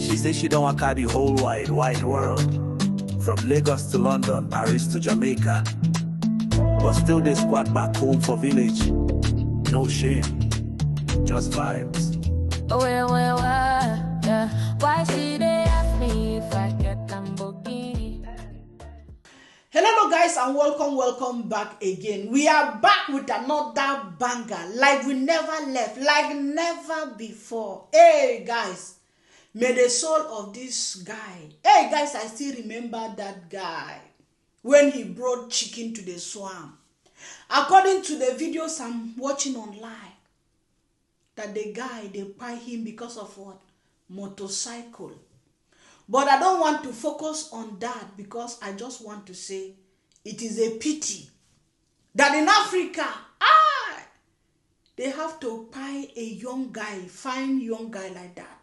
She say she don't want to carry the whole wide world. From Lagos to London, Paris to Jamaica. But still they squat back home for village. No shame, just vibes. Yeah. Why she they ask me if I get Lamborghini? Hello guys and welcome back again. We are back with another banger, like we never left, like never before. Hey guys, may the soul of this guy, hey guys, I still remember that guy when he brought chicken to the swamp. According to the videos I'm watching online, that the guy, they buy him because of what? Motorcycle. But I don't want to focus on that because I just want to say it is a pity that in Africa, they have to buy a young guy, fine young guy like that.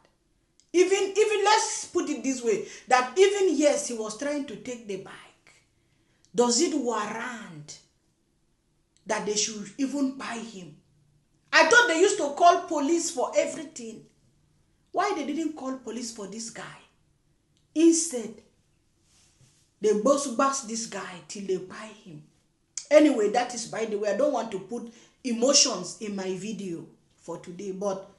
Even let's put it this way, that even yes, he was trying to take the bike. Does it warrant that they should even buy him? I thought they used to call police for everything. Why they didn't call police for this guy? Instead, they bus this guy till they buy him. Anyway, that is by the way. I don't want to put emotions in my video for today, but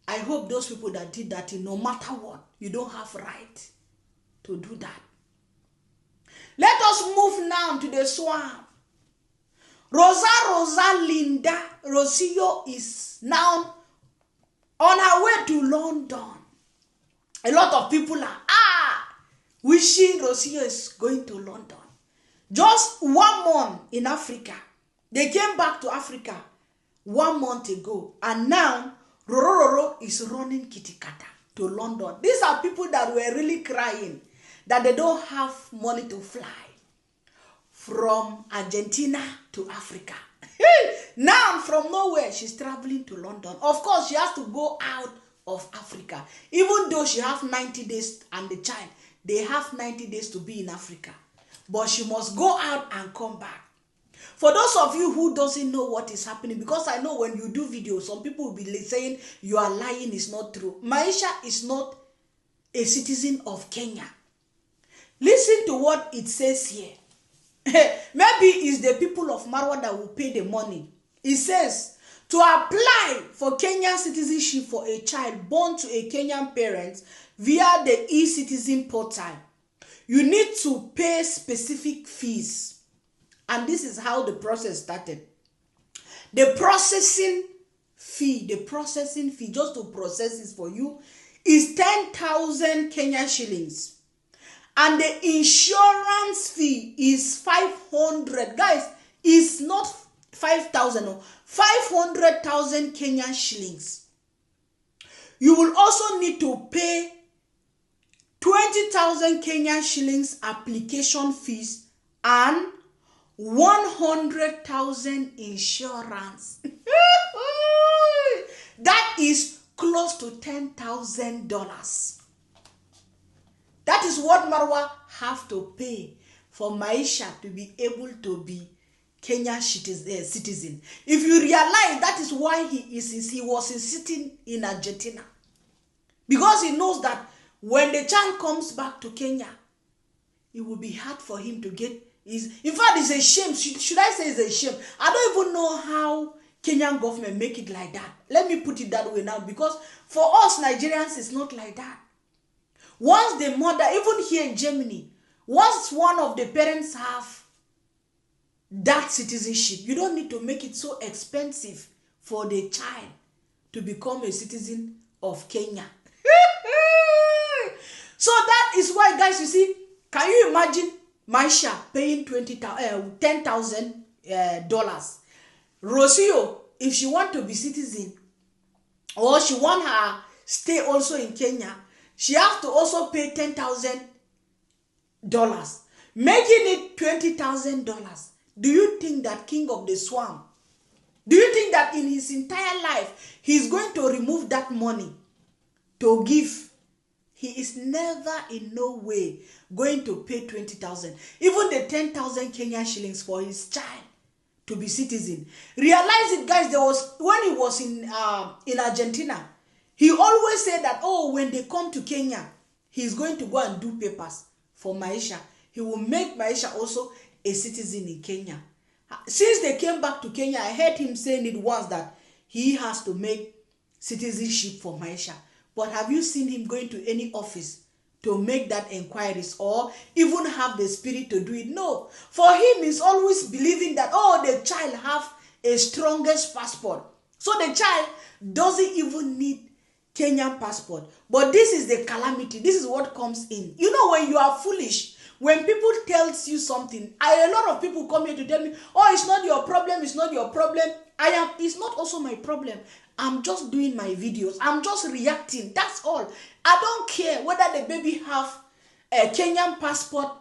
I hope those people that did that, no matter what, you don't have right to do that. Let us move now to the swamp. Rosa Rosillo is now on her way to London. A lot of people are wishing Rosillo is going to London. Just 1 month in Africa. They came back to Africa 1 month ago. And now, Roro is running kitikata to London. These are people that were really crying that they don't have money to fly from Argentina to Africa. Now, from nowhere, she's traveling to London. Of course, she has to go out of Africa. Even though she has 90 days and the child, they have 90 days to be in Africa. But she must go out and come back. For those of you who doesn't know what is happening, because I know when you do videos, some people will be saying you are lying, it's not true. Maisha is not a citizen of Kenya. Listen to what it says here. Maybe it's the people of Marwa that will pay the money. It says, to apply for Kenyan citizenship for a child born to a Kenyan parent via the e-citizen portal, you need to pay specific fees. And this is how the process started. The processing fee just to process this for you is 10,000 Kenyan shillings. And the insurance fee is 500. Guys, it's not 5,000 or 500,000 Kenyan shillings. You will also need to pay 20,000 Kenyan shillings application fees and 100,000 insurance. That is close to $10,000. That is what Marwa have to pay for Maisha to be able to be Kenyan citizen. If you realize, that is why he was sitting in Argentina. Because he knows that when the child comes back to Kenya, it will be hard for him to get his... In fact, it's a shame. Should I say it's a shame? I don't even know how Kenyan government make it like that. Let me put it that way now. Because for us Nigerians, it's not like that. Once the mother, even here in Germany, once one of the parents have that citizenship, you don't need to make it so expensive for the child to become a citizen of Kenya. So that is why, guys, you see, can you imagine Maisha paying $10,000? Rosillo, if she want to be citizen, or she want her stay also in Kenya, she has to also pay $10,000, making it $20,000. Do you think that king of the swamp, do you think that in his entire life, he's going to remove that money to give? He is never in no way going to pay 20,000. Even the 10,000 Kenyan shillings for his child to be citizen. Realize it, guys, there was, when he was in Argentina, He always said that, oh, when they come to Kenya, he's going to go and do papers for Maisha. He will make Maisha also a citizen in Kenya. Since they came back to Kenya, I heard him saying it once that he has to make citizenship for Maisha. But have you seen him going to any office to make that inquiries or even have the spirit to do it? No. For him, he's always believing that, oh, the child have a strongest passport. So the child doesn't even need Kenyan passport. But this is the calamity. This is what comes in. You know, when you are foolish, when people tells you something, a lot of people come here to tell me, oh, it's not your problem, it's not your problem. It's not also my problem. I'm just doing my videos. I'm just reacting. That's all. I don't care whether the baby have a Kenyan passport,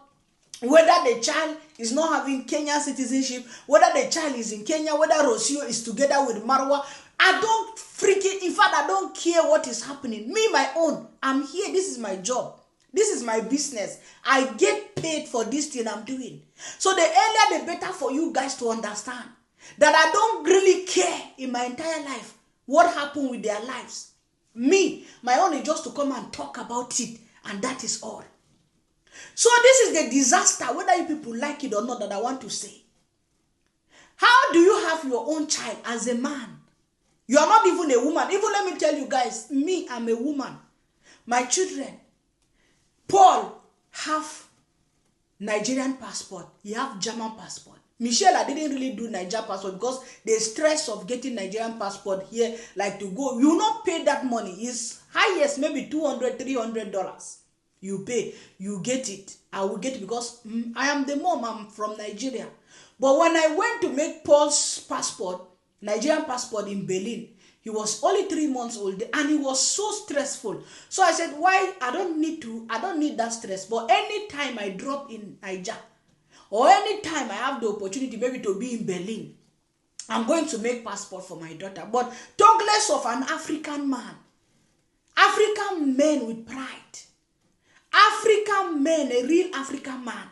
whether the child is not having Kenyan citizenship, whether the child is in Kenya, whether Rosio is together with Marwa. I don't freaking, in fact, I don't care what is happening. Me, my own, I'm here. This is my job. This is my business. I get paid for this thing I'm doing. So the earlier, the better for you guys to understand that I don't really care in my entire life what happened with their lives. Me, my own is just to come and talk about it, and that is all. So this is the disaster, whether you people like it or not, that I want to say. How do you have your own child as a man? You are not even a woman. Even let me tell you guys, me, I'm a woman. My children, Paul have Nigerian passport. He have German passport. Michelle, I didn't really do Nigerian passport because the stress of getting Nigerian passport here, like to go, you not pay that money. It's highest, maybe $200, $300. You pay, you get it. I will get it because I am the mom, I'm from Nigeria. But when I went to make Paul's passport, Nigerian passport in Berlin, he was only 3 months old and it was so stressful. So I said, why? I don't need that stress. But anytime I drop in Nigeria, or anytime I have the opportunity maybe to be in Berlin, I'm going to make passport for my daughter. But talk less of an African man. African men with pride. African men, a real African man.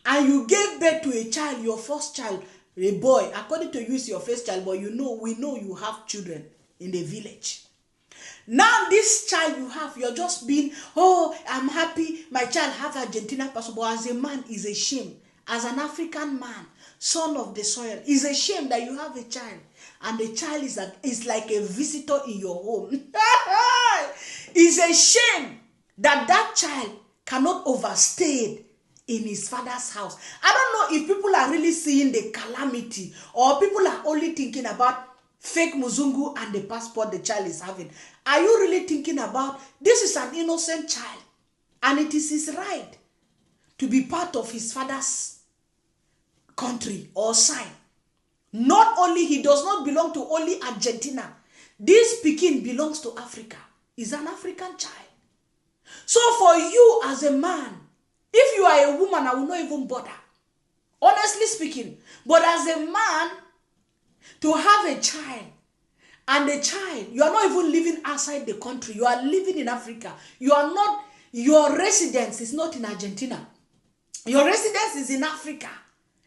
And you gave birth to a child, your first child, a boy. According to you, it's your first child, but we know you have children in the village. Now this child you have, you're just being, oh, I'm happy my child have Argentina passport. But as a man, is a shame. As an African man, son of the soil, is a shame that you have a child. And the child is like a visitor in your home. It's a shame that child cannot overstay in his father's house. I don't know if people are really seeing the calamity or people are only thinking about fake Muzungu and the passport the child is having. Are you really thinking about this is an innocent child and it is his right to be part of his father's country or side? Not only, he does not belong to only Argentina. This Pekin belongs to Africa. He's an African child. So for you as a man, if you are a woman, I will not even bother. Honestly speaking. But as a man, to have a child, and the child, you are not even living outside the country. You are living in Africa. You are not, your residence is not in Argentina. Your residence is in Africa.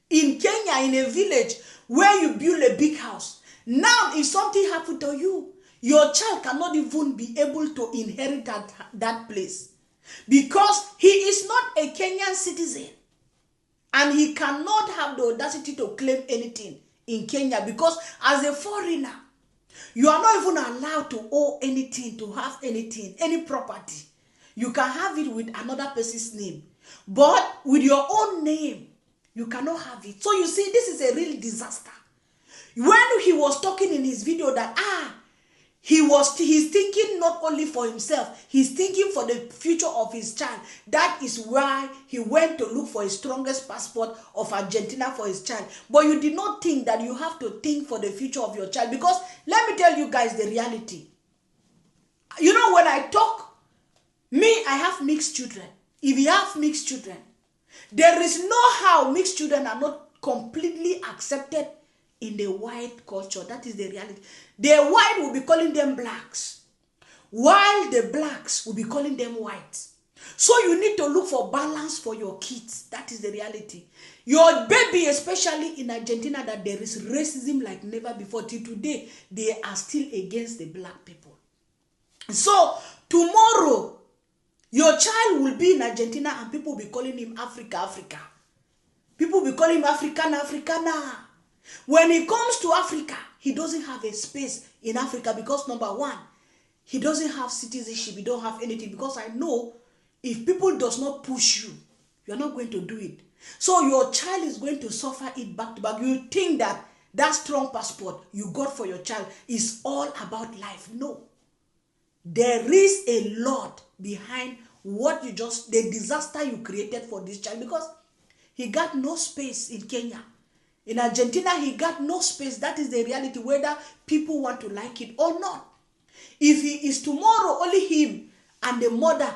In Kenya, in a village where you build a big house. Now, if something happened to you, your child cannot even be able to inherit that place. Because he is not a Kenyan citizen. And he cannot have the audacity to claim anything in Kenya. Because as a foreigner, you are not even allowed to owe anything, to have anything, any property. You can have it with another person's name. But with your own name, you cannot have it. So you see, this is a real disaster. When he was talking in his video that, he's thinking not only for himself, he's thinking for the future of his child. That is why he went to look for his strongest passport of Argentina for his child. But you did not think that you have to think for the future of your child. Because let me tell you guys the reality. You know, when I talk, me, I have mixed children. If you have mixed children, there is no how mixed children are not completely accepted in the white culture. That is the reality. The white will be calling them blacks, while the blacks will be calling them whites. So you need to look for balance for your kids. That is the reality. Your baby, especially in Argentina, that there is racism like never before. Till today, they are still against the black people. So tomorrow, your child will be in Argentina and people will be calling him Africa. People will be calling him Africana. When he comes to Africa, he doesn't have a space in Africa because number one, he doesn't have citizenship. He don't have anything, because I know if people does not push you, you're not going to do it. So your child is going to suffer it back to back. You think that strong passport you got for your child is all about life. No. There is a lot behind what the disaster you created for this child, because he got no space in Kenya. In Argentina, he got no space. That is the reality, whether people want to like it or not. If he is tomorrow, only him and the mother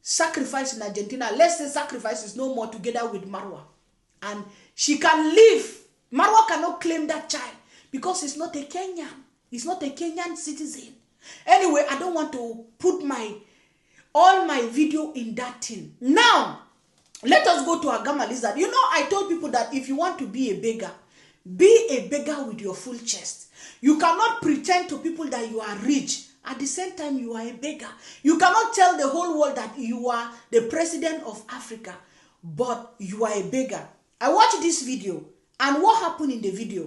sacrifice in Argentina, let's say sacrifice is no more together with Marwa, and she can leave. Marwa cannot claim that child because he's not a Kenyan. He's not a Kenyan citizen. Anyway, I don't want to put all my video in that thing. Now, let us go to Agama Lizard. You know, I told people that if you want to be a beggar with your full chest. You cannot pretend to people that you are rich. At the same time, you are a beggar. You cannot tell the whole world that you are the president of Africa, but you are a beggar. I watched this video, and what happened in the video?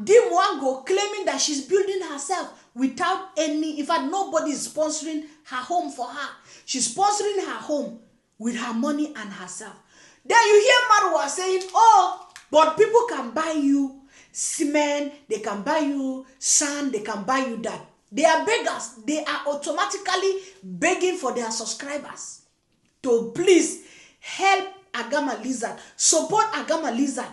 Dee Mwango claiming that she's building herself without any, in fact, nobody is sponsoring her home for her. She's sponsoring her home with her money and herself. Then you hear Marwa saying, oh, but people can buy you cement, they can buy you sand, they can buy you that. They are beggars. They are automatically begging for their subscribers to please help Agama Lizard, support Agama Lizard.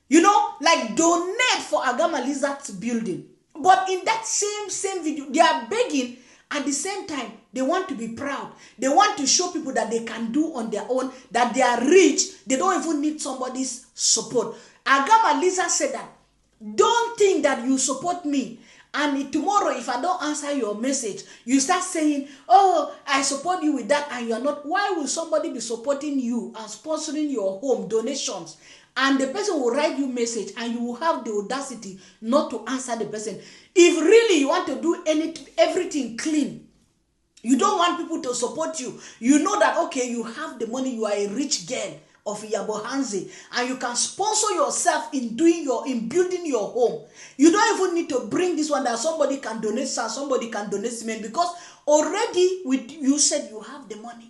You know, like donate for Agama Lizard's building. But in that same video, they are begging. At the same time, they want to be proud. They want to show people that they can do on their own, that they are rich. They don't even need somebody's support. Agama Lizard said that, don't think that you support me, and tomorrow if I don't answer your message, you start saying, oh, I support you with that, and you are not. Why will somebody be supporting you and sponsoring your home donations, and the person will write you message and you will have the audacity not to answer the person? If really you want to do everything clean, you don't want people to support you, you know that, okay, you have the money, you are a rich girl of Yabohanzi, and you can sponsor yourself in building your home. You don't even need to bring this one that somebody can donate sand, somebody can donate cement, because already you said you have the money.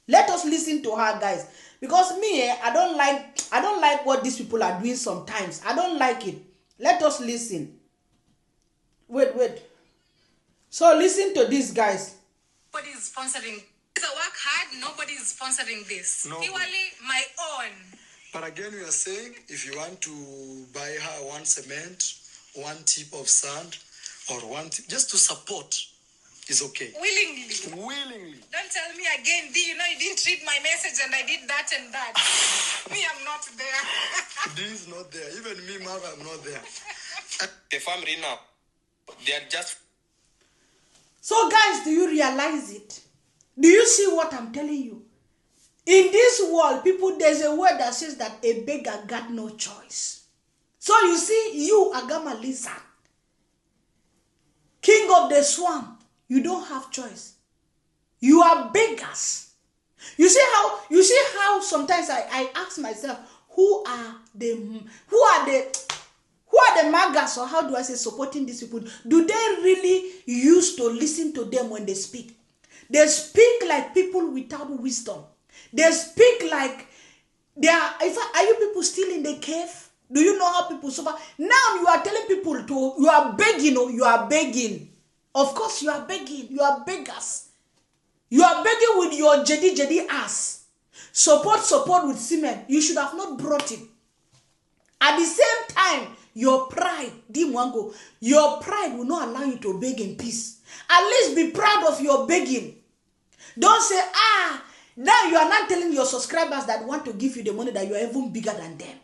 Let us listen to her, guys, because me, I don't like what these people are doing sometimes. I don't like it. Let us listen. Wait. So listen to this, guys. Nobody is sponsoring. I work hard, nobody is sponsoring this. No. Purely my own. But again, we are saying, if you want to buy her one cement, one tip of sand, or just to support, is okay. Willingly. Don't tell me again, Dee, you know you didn't read my message and I did that and that. Me, I'm not there. Dee is not there. Even me, Mara, I'm not there. The family now, they are just... So guys, do you realize it? Do you see what I'm telling you? In this world, people, there's a word that says that a beggar got no choice. So you see, you, Agama Lizard, king of the swamp, you don't have choice. You are beggars. You see how sometimes I ask myself, who are the magas, or how do I say, supporting these people? Do they really used to listen to them when they speak? They speak like people without wisdom. They speak like they are. Are you people still in the cave? Do you know how people suffer? Now you are telling people you are begging, or you are begging. Of course you are begging. You are beggars. You are begging with your jedi ass. Support with cement. You should have not brought it. At the same time, your pride, Dee Mwango, your pride will not allow you to beg in peace. At least be proud of your begging. Don't say, now you are not telling your subscribers that want to give you the money that you are even bigger than them.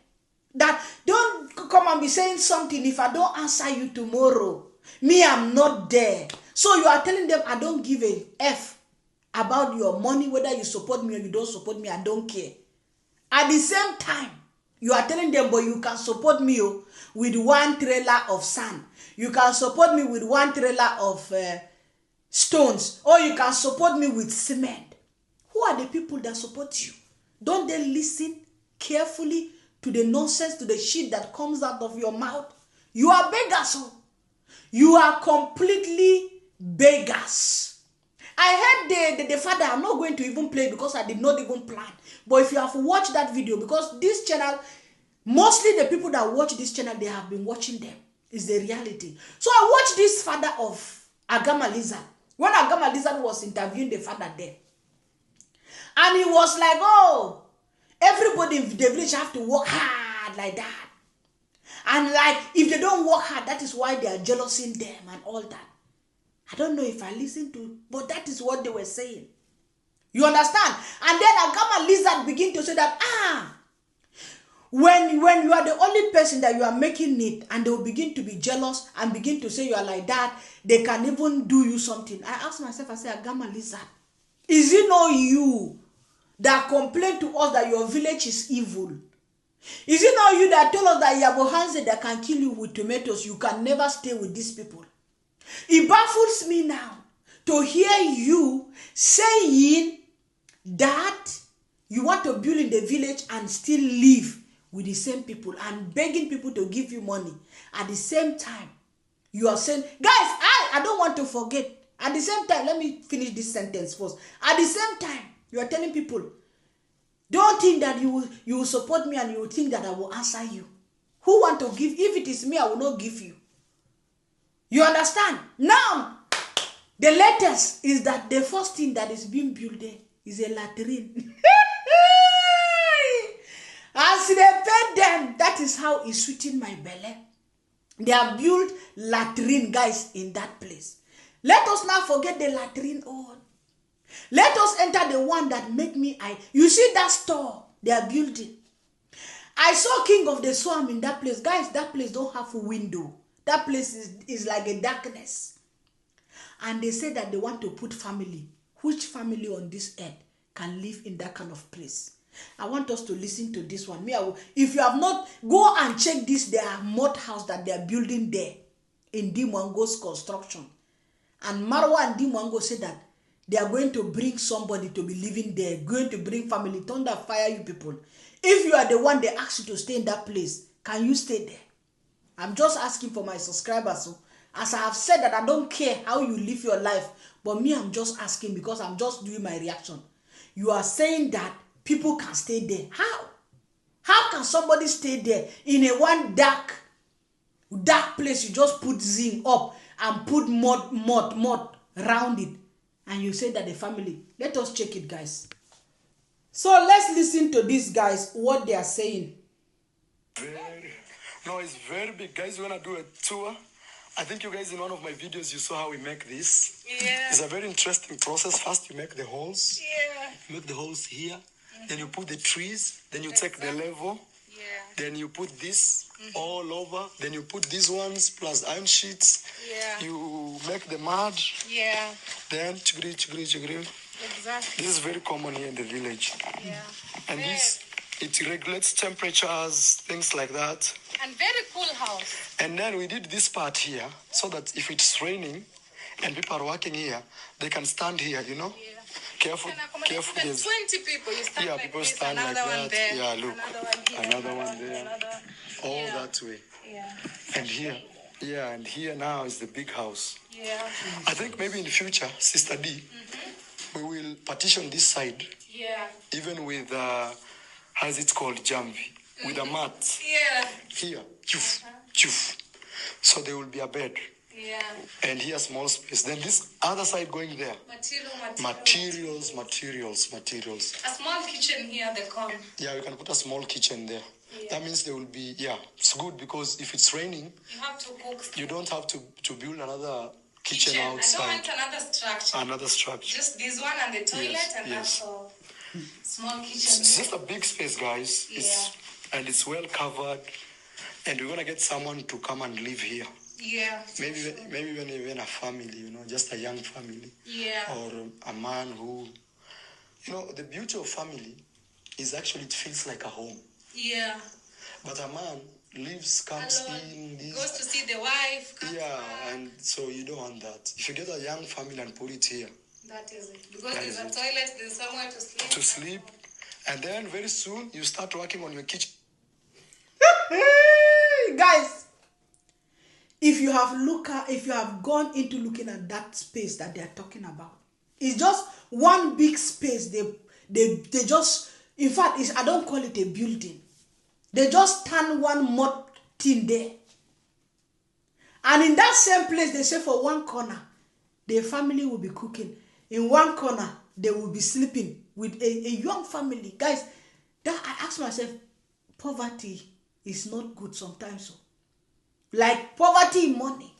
That don't come and be saying something, if I don't answer you tomorrow, me, I'm not there. So you are telling them, I don't give a F about your money, whether you support me or you don't support me, I don't care. At the same time, you are telling them, but you can support me with 1 trailer of sand. You can support me with 1 trailer of stones, or you can support me with cement. Who are the people that support you? Don't they listen carefully to the nonsense, to the shit that comes out of your mouth? You are beggars. Oh. You are completely beggars. I heard the father. I'm not going to even play it because I did not even plan. But if you have watched that video, because this channel, mostly the people that watch this channel, they have been watching them. It's the reality. So I watched this father of Agama Lizard. When Agama Lizard was interviewing the father there. And he was like, oh, everybody in the village have to work hard like that. And like, if they don't work hard, that is why they are jealousing them and all that. I don't know if I listened to, but that is what they were saying. You understand? And then Agama Lizard begin to say that, when you are the only person that you are making it, and they will begin to be jealous and begin to say you are like that, they can even do you something. I asked myself, I said, Agama Lizard, is it not you that complain to us that your village is evil? Is it not you that told us that Yabo Hanse that can kill you with tomatoes? You can never stay with these people. It baffles me now to hear you saying that you want to build in the village and still live with the same people and begging people to give you money. At the same time, you are saying, guys, I don't want to forget. At the same time, let me finish this sentence first. At the same time, you are telling people, don't think that you will support me and you will think that I will answer you. Who want to give? If it is me, I will not give you. You understand? Now, the latest is that the first thing that is being built there is a latrine. As they paid them, that is how it's sweeting my belly. They have built latrine, guys, in that place. Let us not forget the latrine all. Let us enter the one that make me you see that store they are building. I saw King of the Swamp in that place. Guys, that place don't have a window. That place is like a darkness. And they say that they want to put family. Which family on this earth can live in that kind of place? I want us to listen to this one. If you have not, go and check this, their mud house that they are building there in Dee Mwango's construction. And Marwa and Dee Mwango said that they are going to bring somebody to be living there, going to bring family, thunder, fire you people. If you are the one they ask you to stay in that place, can you stay there? I'm just asking for my subscribers. So, as I have said that I don't care how you live your life, but me, I'm just asking because I'm just doing my reaction. You are saying that people can stay there. How? How can somebody stay there in a one dark place? You just put zinc up and put mud around it. And you say that the family. Let us check it, guys. So let's listen to these guys, what they are saying. It's very big. Guys, we're going to do a tour. I think you guys in one of my videos, you saw how we make this. Yeah. It's a very interesting process. First, you make the holes. Yeah. You make the holes here. Then you put the trees. Then you take the level. Yeah. Then you put this all over. Then you put these ones plus iron sheets. Yeah. You make the mud. Yeah. Then chugri. Exactly. This is very common here in the village. Yeah. And it regulates temperatures, things like that. And very cool house. And then we did this part here so that if it's raining and people are working here, they can stand here, you know? Yeah. Careful. Even 20 people, you stand like people this, stand like another one that. there, Yeah, look. another one here, Another one there. another one. All that way. Yeah. And here. Yeah, and here now is the big house. Yeah. I think maybe in the future, Sister D, we will partition this side, Yeah. even with, how's it called, jambi, with a mat. Yeah. Here, chuf. So there will be a bed. Yeah. And here, small space. Then this other side going there. Materials. Materials. A small kitchen here, they come. Yeah, we can put a small kitchen there. Yeah. That means there will be, it's good because if it's raining, You have to cook. you don't have to build another kitchen I outside. don't want another structure. Just this one and the toilet and that's all. Small kitchen. It's just a big space, guys. Yeah. It's well covered. And we're going to get someone to come and live here. Yeah. Maybe even a family, you know, just a young family. Yeah. Or a man who, you know, the beauty of family is actually it feels like a home. Yeah. But a man lives, comes Alone. in, Goes to see the wife. Comes yeah, back. and so you don't want that. If you get a young family and put it here That is it. Because That there's is a it. toilet, there's somewhere to sleep. and then very soon you start working on your kitchen. Guys, if you have gone into looking at that space that they are talking about, it's just one big space. They just, in fact, I don't call it a building. They just stand one mud thing there. And in that same place, they say for one corner, the family will be cooking. In one corner, they will be sleeping with a young family. Guys, that I ask myself, poverty is not good sometimes. So. Like poverty in money.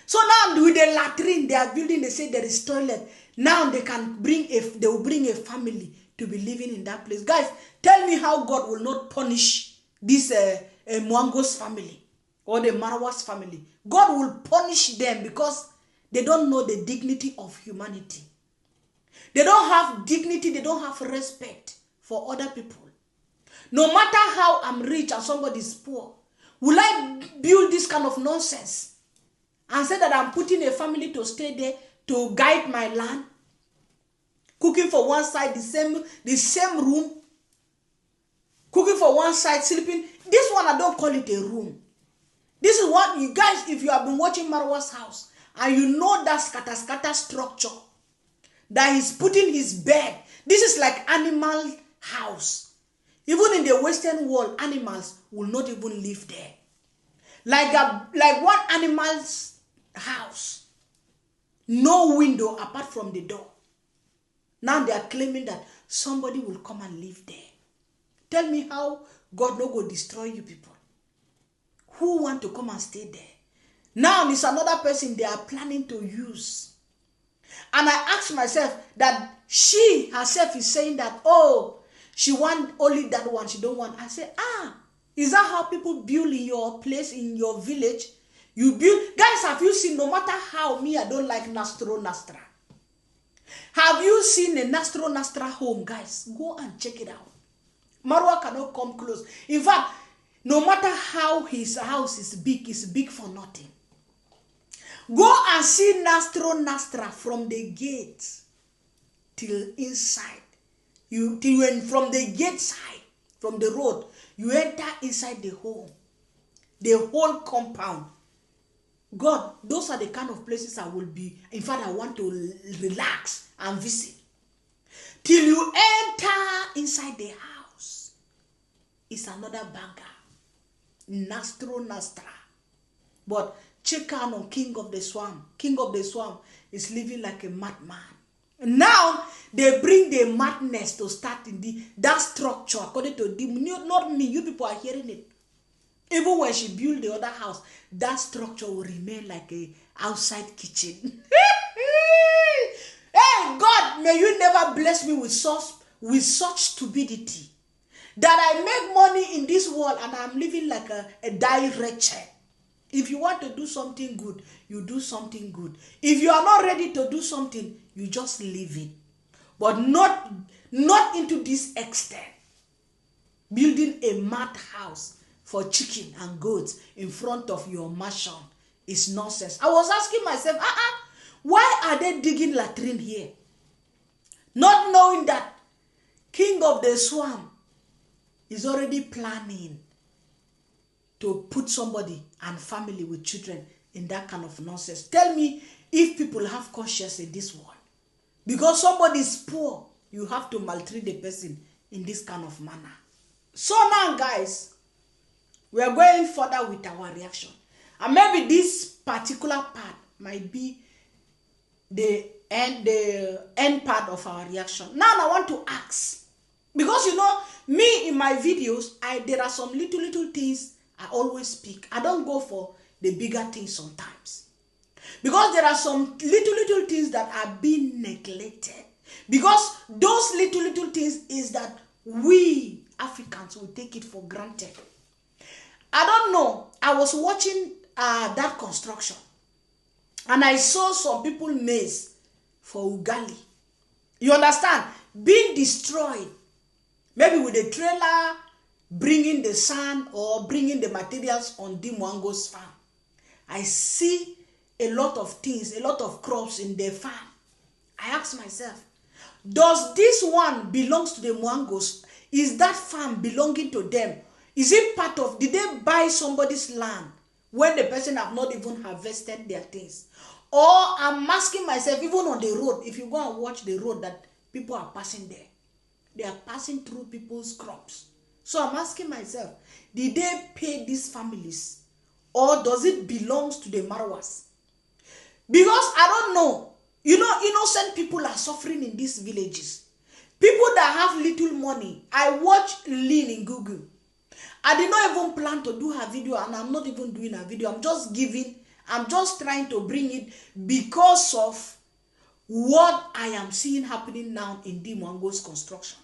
So now with the latrine they are building, they say there is toilet. Now they will bring a family to be living in that place. Guys, tell me how God will not punish this Mwango's family or the Marwa's family. God will punish them because they don't know the dignity of humanity. They don't have dignity, they don't have respect for other people. No matter how I'm rich and somebody is poor, will I build this kind of nonsense and say that I'm putting a family to stay there to guide my land? Cooking for one side, the same room. Cooking for one side, sleeping. This one, I don't call it a room. This is what you guys, if you have been watching Marwa's house, and you know that scatter structure, that he's putting his bed. This is like animal house. Even in the Western world, animals will not even live there. Like one animal's house. No window apart from the door. Now they are claiming that somebody will come and live there. Tell me how God no go destroy you people. Who want to come and stay there? Now it's another person they are planning to use. And I ask myself that she herself is saying that, oh, she want only that one, she don't want. I say, is that how people build in your place, in your village? You build, guys, have you seen, no matter how me, I don't like Nastro Nastra. Have you seen a Nastro Nastra home, guys? Go and check it out. Marwa cannot come close. In fact, no matter how his house is big for nothing. Go and see Nastro Nastra from the gate till inside. From the gate side, from the road, you enter inside the home, the whole compound. God, those are the kind of places I will be. In fact, I want to relax and visit. Till you enter inside the house, it's another banger. Nastro Nastra. But check out on King of the Swamp. King of the Swamp is living like a madman. Now, they bring the madness to start in that structure, according to them. Not me, you people are hearing it. Even when she built the other house, that structure will remain like a outside kitchen. Hey, God, may you never bless me with such stupidity. That I make money in this world and I'm living like a die wretched. If you want to do something good, you do something good. If you are not ready to do something, you just leave it. But not into this extent. Building a mad house for chicken and goats in front of your mansion is nonsense. I was asking myself, why are they digging latrine here? Not knowing that King of the Swamp is already planning to put somebody and family with children in that kind of nonsense. Tell me if people have conscience in this world. Because somebody is poor, you have to maltreat the person in this kind of manner. So now, guys, we are going further with our reaction. And maybe this particular part might be the end part of our reaction. Now I want to ask, because you know, me in my videos, there are some little things I always speak. I don't go for the bigger things sometimes. Because there are some little things that are being neglected. Because those little things is that we Africans will take it for granted. I don't know. I was watching that construction. And I saw some people maize for Ugali. You understand? Being destroyed. Maybe with a trailer, bringing the sand or bringing the materials on Dee Mwango's farm. I see a lot of things, a lot of crops in their farm. I ask myself, does this one belongs to the Mwangos? Is that farm belonging to them? Is it part of, did they buy somebody's land when the person have not even harvested their things? Or I'm asking myself, even on the road, if you go and watch the road that people are passing there, they are passing through people's crops. So I'm asking myself, did they pay these families? Or does it belong to the Marwas? Because I don't know. You know, innocent people are suffering in these villages. People that have little money. I watch Lynn in Google. I did not even plan to do her video, and I'm not even doing a video. I'm just trying to bring it because of what I am seeing happening now in Dee Mwango's construction.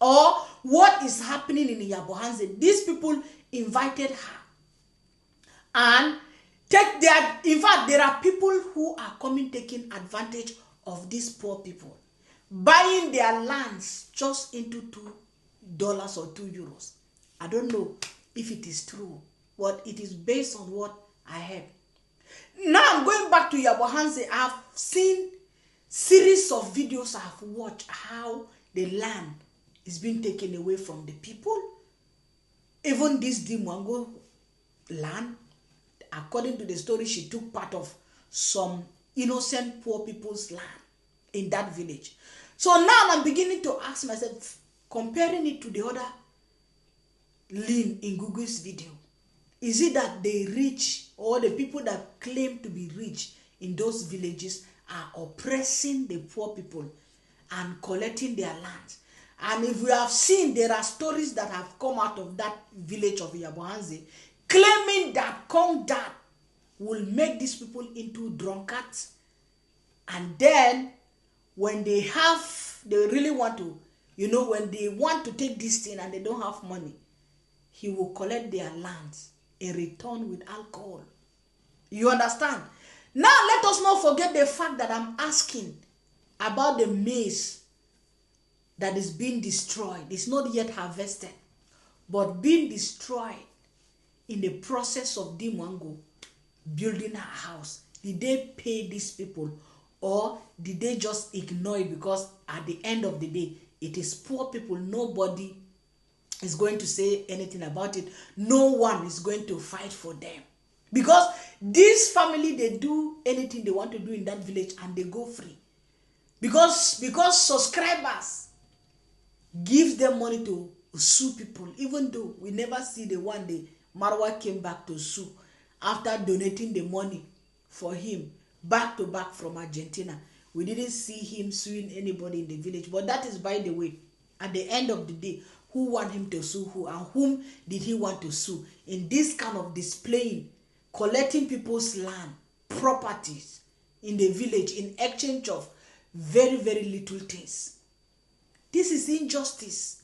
Or what is happening in Yabohanze. These people invited her. And in fact, there are people who are coming taking advantage of these poor people, buying their lands just into $2 or €2. I don't know if it is true, but it is based on what I heard. Now I'm going back to Yabohanze. I've seen series of videos. I've watched how the land is being taken away from the people. Even this Dee Mwango land, according to the story, she took part of some innocent poor people's land in that village. So now I'm beginning to ask myself, comparing it to the other link in Google's video, is it that the rich or the people that claim to be rich in those villages are oppressing the poor people and collecting their lands? And if we have seen, there are stories that have come out of that village of Yabohanze claiming that Kong Dad will make these people into drunkards. And then when they really want to, when they want to take this thing and they don't have money, he will collect their lands in return with alcohol. You understand? Now let us not forget the fact that I'm asking about the maize that is being destroyed. It's not yet harvested, but being destroyed in the process of Dee Mwango building her house. Did they pay these people, or did they just ignore it because at the end of the day, it is poor people? Nobody is going to say anything about it. No one is going to fight for them. Because this family, they do anything they want to do in that village and they go free. Because subscribers give them money to sue people, even though we never see the one day Marwa came back to sue after donating the money for him back to back from Argentina. We didn't see him suing anybody in the village. But that is, by the way, at the end of the day, who want him to sue who, and whom did he want to sue in this kind of displaying, collecting people's land, properties in the village in exchange of very, very little things? This is injustice.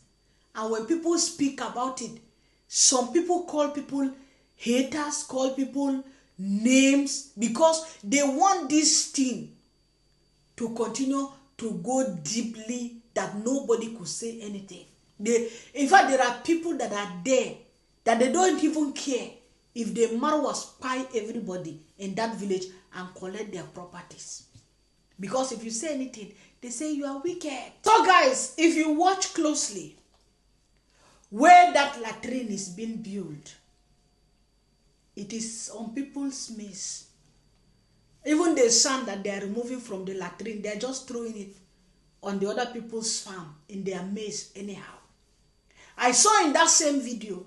And when people speak about it, some people call people haters, call people names, because they want this thing to continue to go deeply that nobody could say anything. In fact, there are people that are there that they don't even care if the Marwa spy everybody in that village and collect their properties. Because if you say anything, they say you are wicked. So guys, if you watch closely, where that latrine is being built, it is on people's maize. Even the sand that they are removing from the latrine, they are just throwing it on the other people's farm in their maize anyhow. I saw in that same video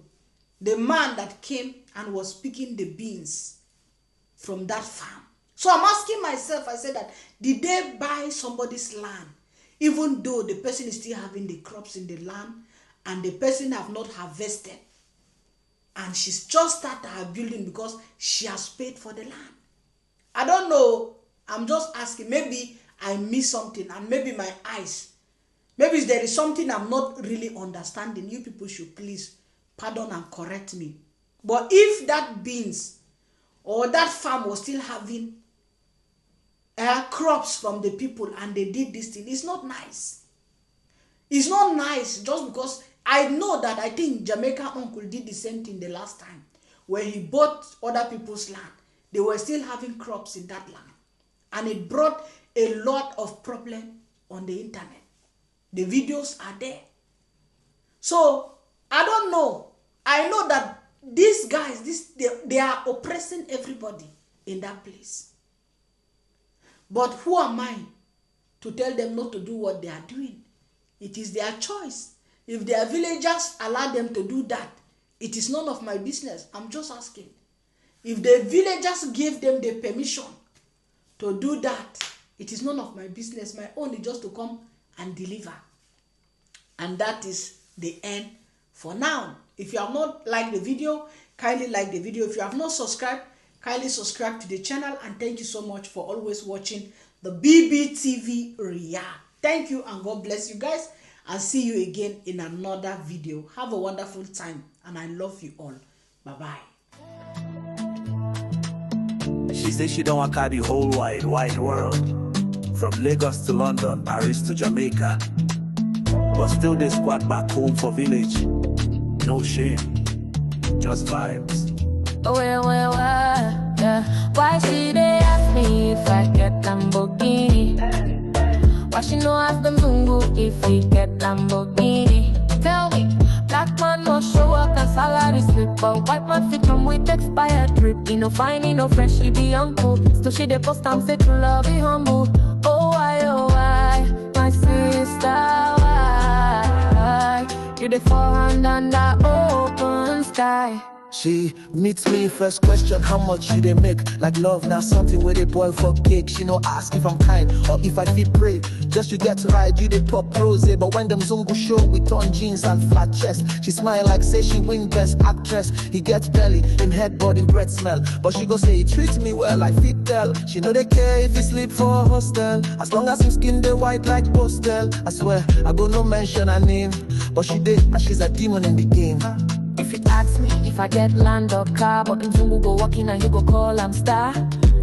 the man that came and was picking the beans from that farm. So I'm asking myself, I said that, did they buy somebody's land, even though the person is still having the crops in the land and the person have not harvested, and she's just started her building because she has paid for the land? I don't know. I'm just asking. Maybe I missed something, and maybe my eyes, maybe there is something I'm not really understanding. You people should please pardon and correct me. But if that beans or that farm was still having crops from the people and they did this thing, it's not nice. It's not nice just because I know that I think Jamaica uncle did the same thing the last time when he bought other people's land. They were still having crops in that land. And it brought a lot of problem on the internet. The videos are there. So, I don't know. I know that these guys, they are oppressing everybody in that place. But who am I to tell them not to do what they are doing? It is their choice. If their villagers allow them to do that, it is none of my business. I'm just asking. If the villagers give them the permission to do that, it is none of my business. My own is just to come and deliver. And that is the end for now. If you have not liked the video, kindly like the video. If you have not subscribed, kindly subscribe to the channel. And thank you so much for always watching the BBTV React. Thank you and God bless you guys. I'll see you again in another video. Have a wonderful time and I love you all. Bye-bye. She says she don't want the whole wide world. From Lagos to London, Paris to Jamaica. But still they squat back home for village. No shame, just vibes. Yeah. Why she they ask me if I get Lamborghini? Why she know ask them Zungu if he get Lamborghini? Tell me, black man no show up and salary slip, but white man fit come with expired drip. He no fine, he no fresh, he be uncle. Still she dey post and say to love, be humble. Oh why, my sister, why? You the forehand under open sky. She meets me first question, how much you they make? Like love now something where they boil for cake. She no ask if I'm kind or if I feel brave. Just you get to ride, you they pop rose. But when them Zungu show with torn jeans and flat chest, she smile like say she win best actress. He gets belly, him head, body, breath smell. But she go say he treats me well, I fit tell. She know they care if he sleep for a hostel. As long as him skin they white like postel. I swear, I go no mention her name. But she did, and she's a demon in the game. If it asks me if I get land or car, but Zungu go walking and you go call I'm star.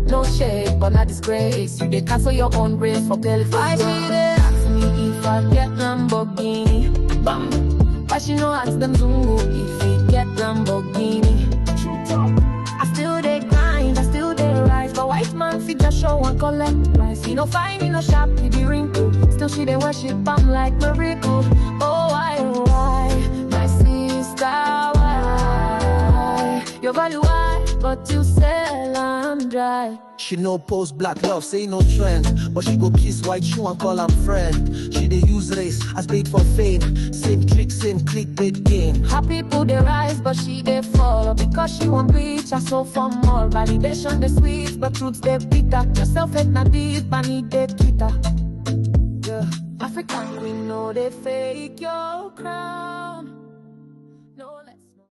No shade, but not disgrace. You dey cancel your own race for belly. Why she dey ask me if I get Lamborghini? Bam. Why she no ask them Zungu if he get Lamborghini? I still dey grind, I still dey rise, but white man fit just show and collect price. He no fine, he no sharp, he be wrinkle. Still she dey worship I'm like miracle. Oh why, my sister, why? Your value high, but you sell I'm dry. She no post black love, say no trend. But she go kiss white shoe and call him friend. She dey use race as bait for fame. Same trick, same clickbait game. Her people they rise, but she they fall. Because she won't reach, I so for more. Validation they sweet, but truths they bitter. Yourself hate na deep, but need they Twitter. Yeah. African we know they fake your crown.